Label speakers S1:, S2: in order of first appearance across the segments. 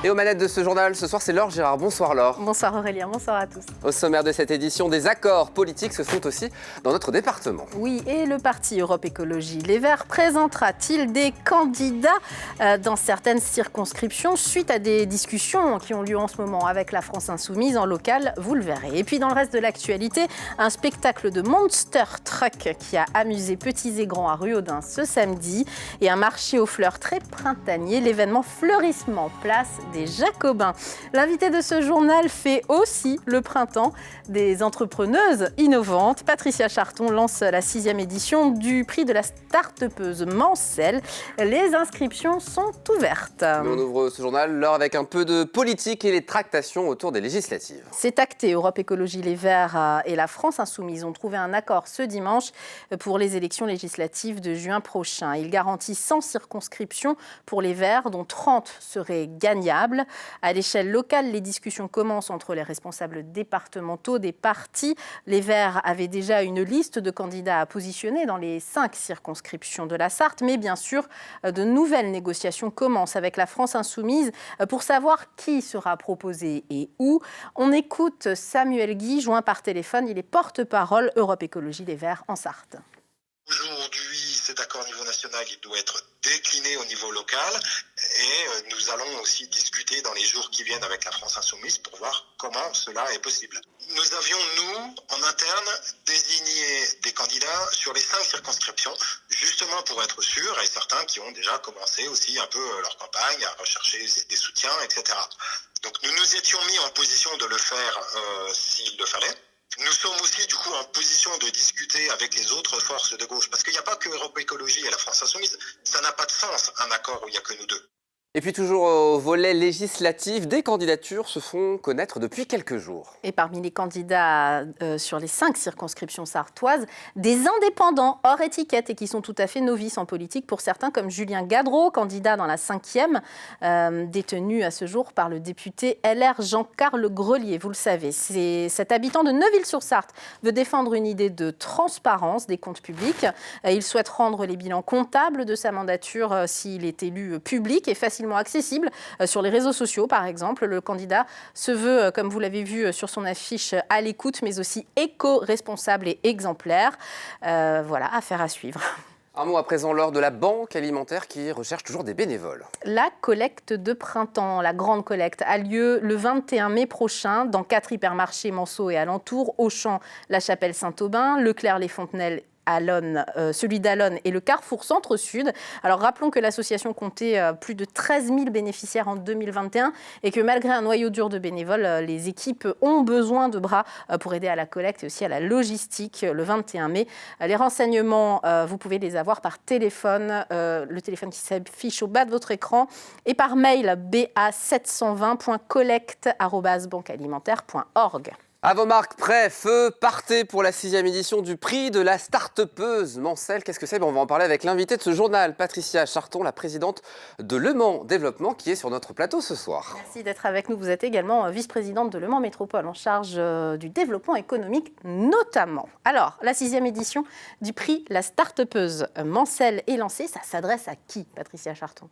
S1: Et aux manettes de ce journal, ce soir, c'est Laure Gérard. Bonsoir Laure.
S2: Bonsoir Aurélien, bonsoir à tous.
S1: Au sommaire de cette édition, des accords politiques se font aussi dans notre département.
S2: Oui, et le parti Europe Écologie Les Verts présentera-t-il des candidats dans certaines circonscriptions suite à des discussions qui ont lieu en ce moment avec la France Insoumise en local, vous le verrez. Et puis dans le reste de l'actualité, un spectacle de Monster Truck qui a amusé petits et grands à Ruaudin ce samedi et un marché aux fleurs très printanier, l'événement Fleurissement Place des Jacobins. L'invité de ce journal fait aussi le printemps des entrepreneuses innovantes. Patricia Charton lance la 6e édition du prix de la start-upeuse Mancel. Les inscriptions sont ouvertes.
S1: On ouvre ce journal, Laure, avec un peu de politique et les tractations autour des législatives.
S2: C'est acté. Europe Écologie Les Verts et la France Insoumise ont trouvé un accord ce dimanche pour les élections législatives de juin prochain. Il garantit 100 circonscriptions pour les Verts, dont 30 seraient gagnables. À l'échelle locale, les discussions commencent entre les responsables départementaux des partis. Les Verts avaient déjà une liste de candidats à positionner dans les 5 circonscriptions de la Sarthe, mais bien sûr, de nouvelles négociations commencent avec la France Insoumise pour savoir qui sera proposé et où. On écoute Samuel Guy, joint par téléphone. Il est porte-parole Europe Écologie Les Verts en Sarthe.
S3: Aujourd'hui, cet accord au niveau national, il doit être décliné au niveau local et nous allons aussi discuter dans les jours qui viennent avec la France Insoumise pour voir comment cela est possible. Nous avions, nous, en interne, désigné des candidats sur les 5 circonscriptions, justement pour être sûrs, et certains qui ont déjà commencé aussi un peu leur campagne, à rechercher des soutiens, etc. Donc nous nous étions mis en position de le faire s'il le fallait. Nous sommes aussi du coup en position de discuter avec les autres forces de gauche, parce qu'il n'y a pas que Europe Écologie et la France Insoumise, ça n'a pas de sens un accord où il n'y a que nous deux.
S1: Et puis toujours au volet législatif, des candidatures se font connaître depuis quelques jours.
S2: Et parmi les candidats sur les 5 circonscriptions sartoises, des indépendants hors étiquette et qui sont tout à fait novices en politique pour certains, comme Julien Gadreau, candidat dans la 5e, détenu à ce jour par le député LR Jean-Carl Grelier. Vous le savez, cet habitant de Neuville-sur-Sarthe veut défendre une idée de transparence des comptes publics. Il souhaite rendre les bilans comptables de sa mandature s'il est élu public et facilement accessible sur les réseaux sociaux, par exemple. Le candidat se veut, comme vous l'avez vu sur son affiche, à l'écoute, mais aussi éco-responsable et exemplaire. Voilà, affaire à suivre.
S1: Un mot à présent, Laure, de la Banque alimentaire qui recherche toujours des bénévoles.
S2: La collecte de printemps, la grande collecte, a lieu le 21 mai prochain dans 4 hypermarchés Manceau et alentours, Auchan, La Chapelle-Saint-Aubin, Leclerc Les Fontenelles, celui d'Allonne et le Carrefour Centre-Sud. Alors rappelons que l'association comptait plus de 13 000 bénéficiaires en 2021 et que malgré un noyau dur de bénévoles, les équipes ont besoin de bras pour aider à la collecte et aussi à la logistique le 21 mai. Les renseignements, vous pouvez les avoir par téléphone, le téléphone qui s'affiche au bas de votre écran, et par mail ba720.collecte@banquealimentaire.org.
S1: À vos marques, prêts, feu, partez pour la 6e édition du prix de la start-upeuse Mancel. Qu'est-ce que c'est ? On va en parler avec l'invitée de ce journal, Patricia Charton, la présidente de Le Mans Développement, qui est sur notre plateau ce soir.
S2: Merci d'être avec nous. Vous êtes également vice-présidente de Le Mans Métropole, en charge du développement économique notamment. Alors, la 6e édition du prix La Start-upeuse Mancel est lancée. Ça s'adresse à qui, Patricia Charton ?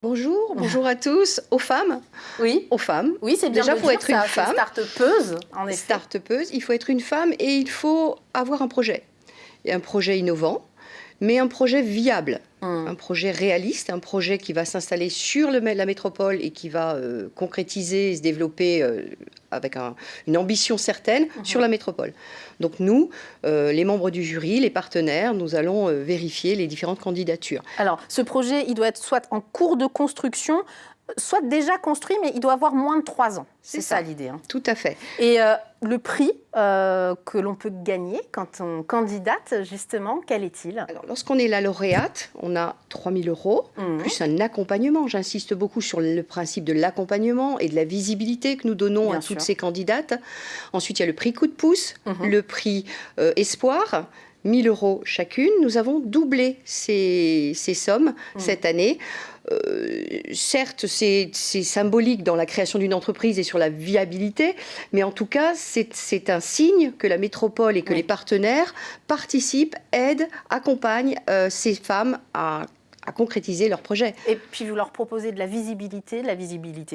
S4: Bonjour à tous, aux femmes.
S2: Oui,
S4: aux femmes.
S2: Oui, c'est bien.
S4: Déjà,
S2: il
S4: faut être une femme.
S2: Start-upeuse, en effet.
S4: Start-upeuse, il faut être une femme et il faut avoir un projet. Et un projet innovant, mais un projet viable, un projet réaliste, un projet qui va s'installer sur la métropole et qui va concrétiser et se développer avec une ambition certaine sur la métropole. Donc nous, les membres du jury, les partenaires, nous allons vérifier les différentes candidatures.
S2: Alors, ce projet, il doit être soit en cours de construction, soit déjà construit, mais il doit avoir moins de 3 ans. C'est ça l'idée.
S4: Tout à fait.
S2: Et le prix que l'on peut gagner quand on candidate, justement, quel est-il ?
S4: Alors, lorsqu'on est la lauréate, on a 3 000 € plus un accompagnement. J'insiste beaucoup sur le principe de l'accompagnement et de la visibilité que nous donnons à toutes ces candidates. Ensuite, il y a le prix coup de pouce, le prix espoir. 1 000 € chacune. Nous avons doublé ces sommes cette année. Certes, c'est symbolique dans la création d'une entreprise et sur la viabilité, mais en tout cas, c'est un signe que la métropole et que les partenaires participent, aident, accompagnent ces femmes à concrétiser leur projet.
S2: Et puis vous leur proposez de la visibilité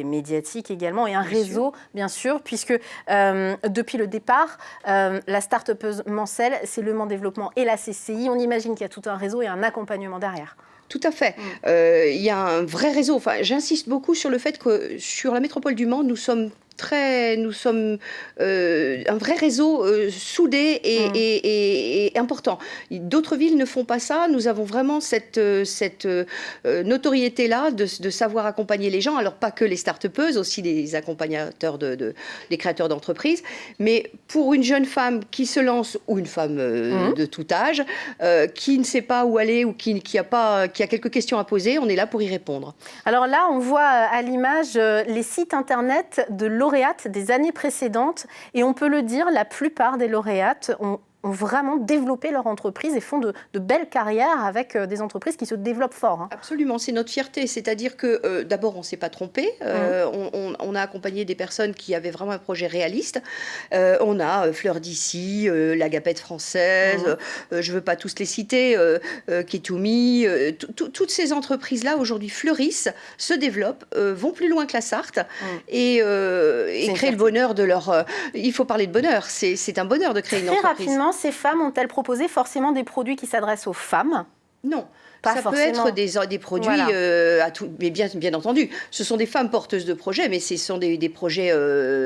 S2: médiatique également, et un réseau, bien sûr, puisque depuis le départ, la start-upeuse Mancel, c'est Le Mans Développement et la CCI. On imagine qu'il y a tout un réseau et un accompagnement derrière.
S4: Tout à fait. Il y a un vrai réseau. Enfin, j'insiste beaucoup sur le fait que sur la métropole du Mans, nous sommes un vrai réseau soudé et important. D'autres villes ne font pas ça. Nous avons vraiment cette notoriété-là de savoir accompagner les gens. Alors, pas que les start-upeuses, aussi les accompagnateurs des créateurs d'entreprises. Mais pour une jeune femme qui se lance, ou une femme de tout âge, qui ne sait pas où aller ou qui a quelques questions à poser, on est là pour y répondre.
S2: Alors là, on voit à l'image les sites internet de lauréates des années précédentes, et on peut le dire, la plupart des lauréates ont vraiment développé leur entreprise et font de belles carrières avec des entreprises qui se développent fort. Hein.
S4: Absolument, c'est notre fierté. C'est-à-dire que d'abord, on ne s'est pas trompé. On a accompagné des personnes qui avaient vraiment un projet réaliste. On a Fleur d'Issy, l'Agapette française, je ne veux pas tous les citer, Ketumi, toutes ces entreprises-là aujourd'hui fleurissent, se développent, vont plus loin que la Sarthe et créent le bonheur de leur... il faut parler de bonheur, c'est un bonheur de créer une entreprise.
S2: Très rapidement, ces femmes ont-elles proposé forcément des produits qui s'adressent aux femmes ?
S4: Non.
S2: Pas
S4: ça
S2: forcément.
S4: peut être des produits, à tout, mais bien entendu. Ce sont des femmes porteuses de projets, mais ce sont des projets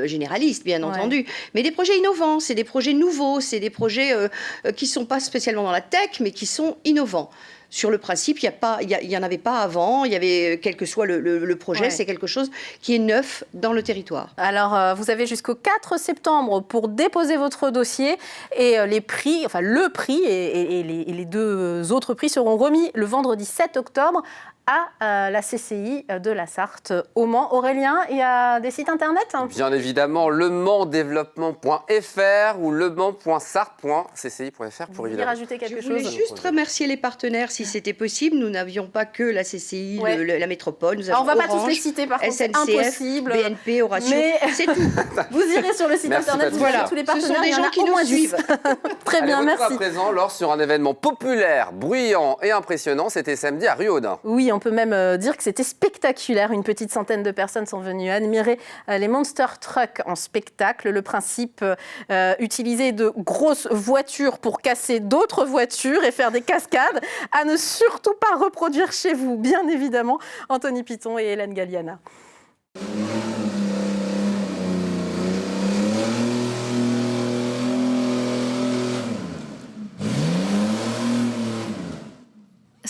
S4: généralistes, bien entendu. Mais des projets innovants, c'est des projets nouveaux, c'est des projets qui ne sont pas spécialement dans la tech, mais qui sont innovants. Sur le principe, il n'y en avait pas avant, il y avait, quel que soit le projet, c'est quelque chose qui est neuf dans le territoire.
S2: Alors, vous avez jusqu'au 4 septembre pour déposer votre dossier, et les prix, enfin le prix et les deux autres prix seront remis le vendredi 7 octobre à la CCI de la Sarthe au Mans. Aurélien, il y a des sites internet
S1: Bien évidemment, lemansdéveloppement.fr ou lemans.sarthe.cci.fr pour évidemment.
S2: rajouter quelque chose.
S4: Je voulais juste remercier les partenaires si c'était possible. Nous n'avions pas que la CCI, la métropole. Nous avons
S2: on ne va
S4: Orange,
S2: pas tous les citer, par contre, c'est
S4: SNCF,
S2: impossible.
S4: BNP, Horatio,
S2: mais
S4: c'est tout.
S2: Vous irez sur le site internet, vous verrez tous les partenaires.
S4: Ce sont des gens qui nous suivent.
S2: Très bien, merci.
S1: À présent, Laure, sur un événement populaire, bruyant et impressionnant, c'était samedi à Ruaudin.
S2: Oui, on peut même dire que c'était spectaculaire. Une petite centaine de personnes sont venues admirer les Monster Trucks en spectacle. Le principe, utiliser de grosses voitures pour casser d'autres voitures et faire des cascades, à ne surtout pas reproduire chez vous, bien évidemment. Anthony Piton et Hélène Galliana.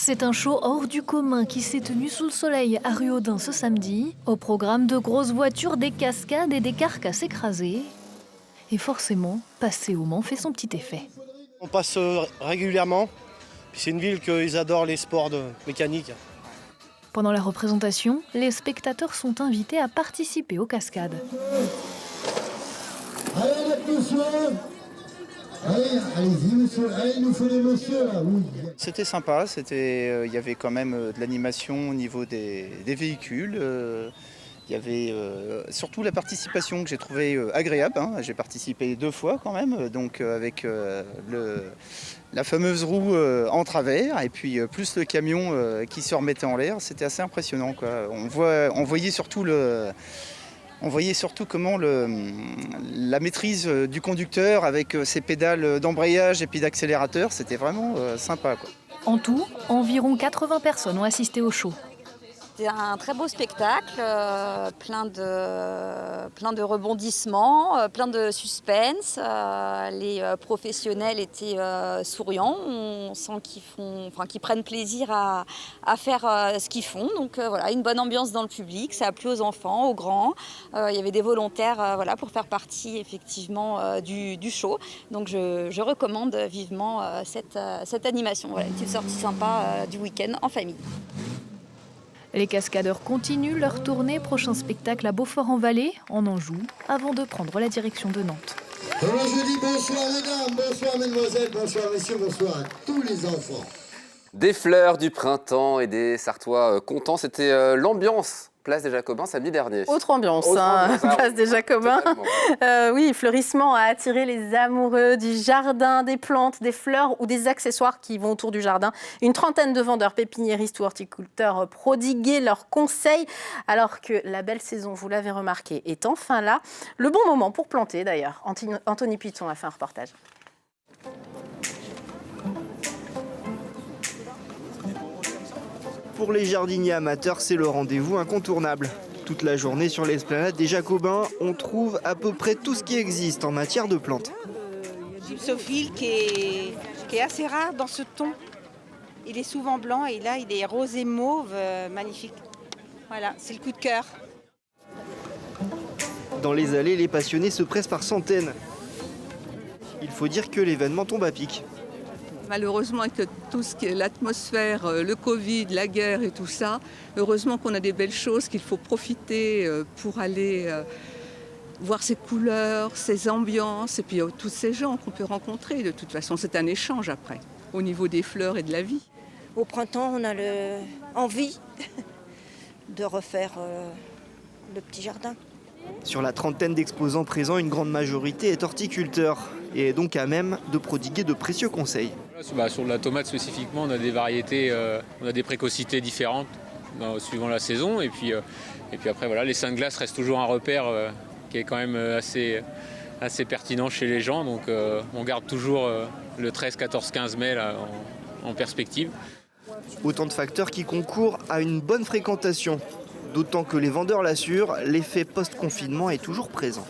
S5: C'est un show hors du commun qui s'est tenu sous le soleil à Ruaudin ce samedi. Au programme, de grosses voitures, des cascades et des carcasses écrasées. Et forcément, passer au Mans fait son petit effet.
S6: On passe régulièrement. C'est une ville qu'ils adorent les sports de mécanique.
S5: Pendant la représentation, les spectateurs sont invités à participer aux cascades.
S7: Allez-y, monsieur. Allez, il nous faut des messieurs, là. Oui.
S8: C'était sympa. Il y avait quand même de l'animation au niveau des véhicules. Il y avait surtout la participation que j'ai trouvée agréable. J'ai participé 2 fois quand même, donc avec la fameuse roue en travers et puis plus le camion qui se remettait en l'air. C'était assez impressionnant, quoi. On voyait surtout comment la maîtrise du conducteur avec ses pédales d'embrayage et puis d'accélérateur, c'était vraiment sympa, quoi.
S5: En tout, environ 80 personnes ont assisté au show.
S9: C'était un très beau spectacle, plein de rebondissements, plein de suspense. Les professionnels étaient souriants, on sent qu'ils prennent plaisir à faire ce qu'ils font. Donc voilà, une bonne ambiance dans le public, ça a plu aux enfants, aux grands. Il y avait des volontaires pour faire partie effectivement du show. Donc je recommande vivement cette animation. Voilà, une petite sortie sympa du week-end en famille.
S5: Les cascadeurs continuent leur tournée. Prochain spectacle à Beaufort-en-Vallée, en Anjou, avant de prendre la direction de Nantes.
S7: Alors je dis bonsoir mesdames, bonsoir mesdemoiselles, bonsoir messieurs, bonsoir à tous les enfants.
S1: Des fleurs du printemps et des Sartois contents, c'était l'ambiance place des Jacobins samedi dernier.
S2: Autre ambiance, place des Jacobins. Oui, fleurissement a attiré les amoureux du jardin, des plantes, des fleurs ou des accessoires qui vont autour du jardin. Une trentaine de vendeurs, pépiniéristes ou horticulteurs prodiguaient leurs conseils alors que la belle saison, vous l'avez remarqué, est enfin là. Le bon moment pour planter d'ailleurs. Anthony Piton a fait un reportage.
S10: Pour les jardiniers amateurs, c'est le rendez-vous incontournable. Toute la journée sur l'esplanade des Jacobins, on trouve à peu près tout ce qui existe en matière de plantes.
S11: Il y a du gypsophile qui est assez rare dans ce ton. Il est souvent blanc et là il est rose et mauve, magnifique. Voilà, c'est le coup de cœur.
S10: Dans les allées, les passionnés se pressent par centaines. Il faut dire que l'événement tombe à pic.
S12: Malheureusement, avec tout ce qui est l'atmosphère, le Covid, la guerre et tout ça, heureusement qu'on a des belles choses qu'il faut profiter pour aller voir ces couleurs, ces ambiances et puis tous ces gens qu'on peut rencontrer. De toute façon, c'est un échange après, au niveau des fleurs et de la vie.
S13: Au printemps, on a envie de refaire le petit jardin.
S10: Sur la trentaine d'exposants présents, une grande majorité est horticulteur et est donc à même de prodiguer de précieux conseils.
S14: Sur la tomate spécifiquement, on a des variétés, on a des précocités différentes suivant la saison. Et puis après, voilà, les seins de glace restent toujours un repère qui est quand même assez pertinent chez les gens. Donc on garde toujours le 13, 14, 15 mai là, en perspective.
S10: Autant de facteurs qui concourent à une bonne fréquentation. D'autant que les vendeurs l'assurent, l'effet post-confinement est toujours présent.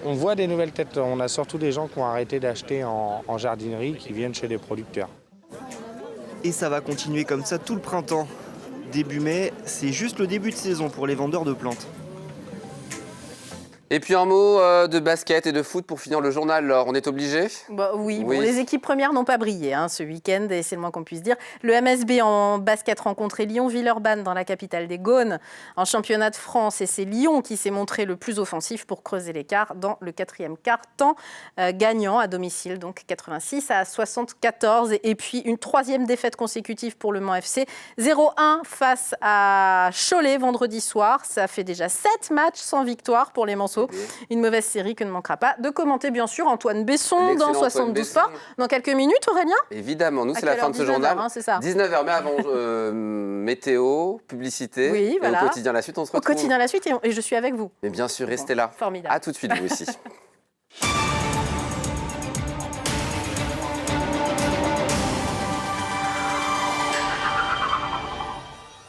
S15: On voit des nouvelles têtes. On a surtout des gens qui ont arrêté d'acheter en jardinerie, qui viennent chez des producteurs.
S10: Et ça va continuer comme ça tout le printemps. Début mai, c'est juste le début de saison pour les vendeurs de plantes.
S1: Et puis un mot de basket et de foot pour finir le journal. Alors, on est obligé ?
S2: Oui. Bon, les équipes premières n'ont pas brillé ce week-end, et c'est le moins qu'on puisse dire. Le MSB en basket rencontrait Lyon-Villeurbanne dans la capitale des Gaunes en championnat de France. Et c'est Lyon qui s'est montré le plus offensif pour creuser l'écart dans le quatrième quart-temps, gagnant à domicile, donc 86-74. Et puis une troisième défaite consécutive pour le Mans FC. 0-1 face à Cholet vendredi soir. Ça fait déjà 7 matchs sans victoire pour les Manceaux. Une mauvaise série que ne manquera pas de commenter, bien sûr, Antoine Besson dans 72 Sports. Dans quelques minutes, Aurélien ?
S1: Évidemment, nous, c'est la fin de ce journal.
S2: C'est ça.
S1: 19h, mais avant, météo, publicité.
S2: Oui, voilà.
S1: Et au quotidien, la suite, on se retrouve.
S2: Au quotidien, la suite, et je suis avec vous.
S1: Mais bien sûr, restez là.
S2: Formidable.
S1: À tout de suite, vous aussi.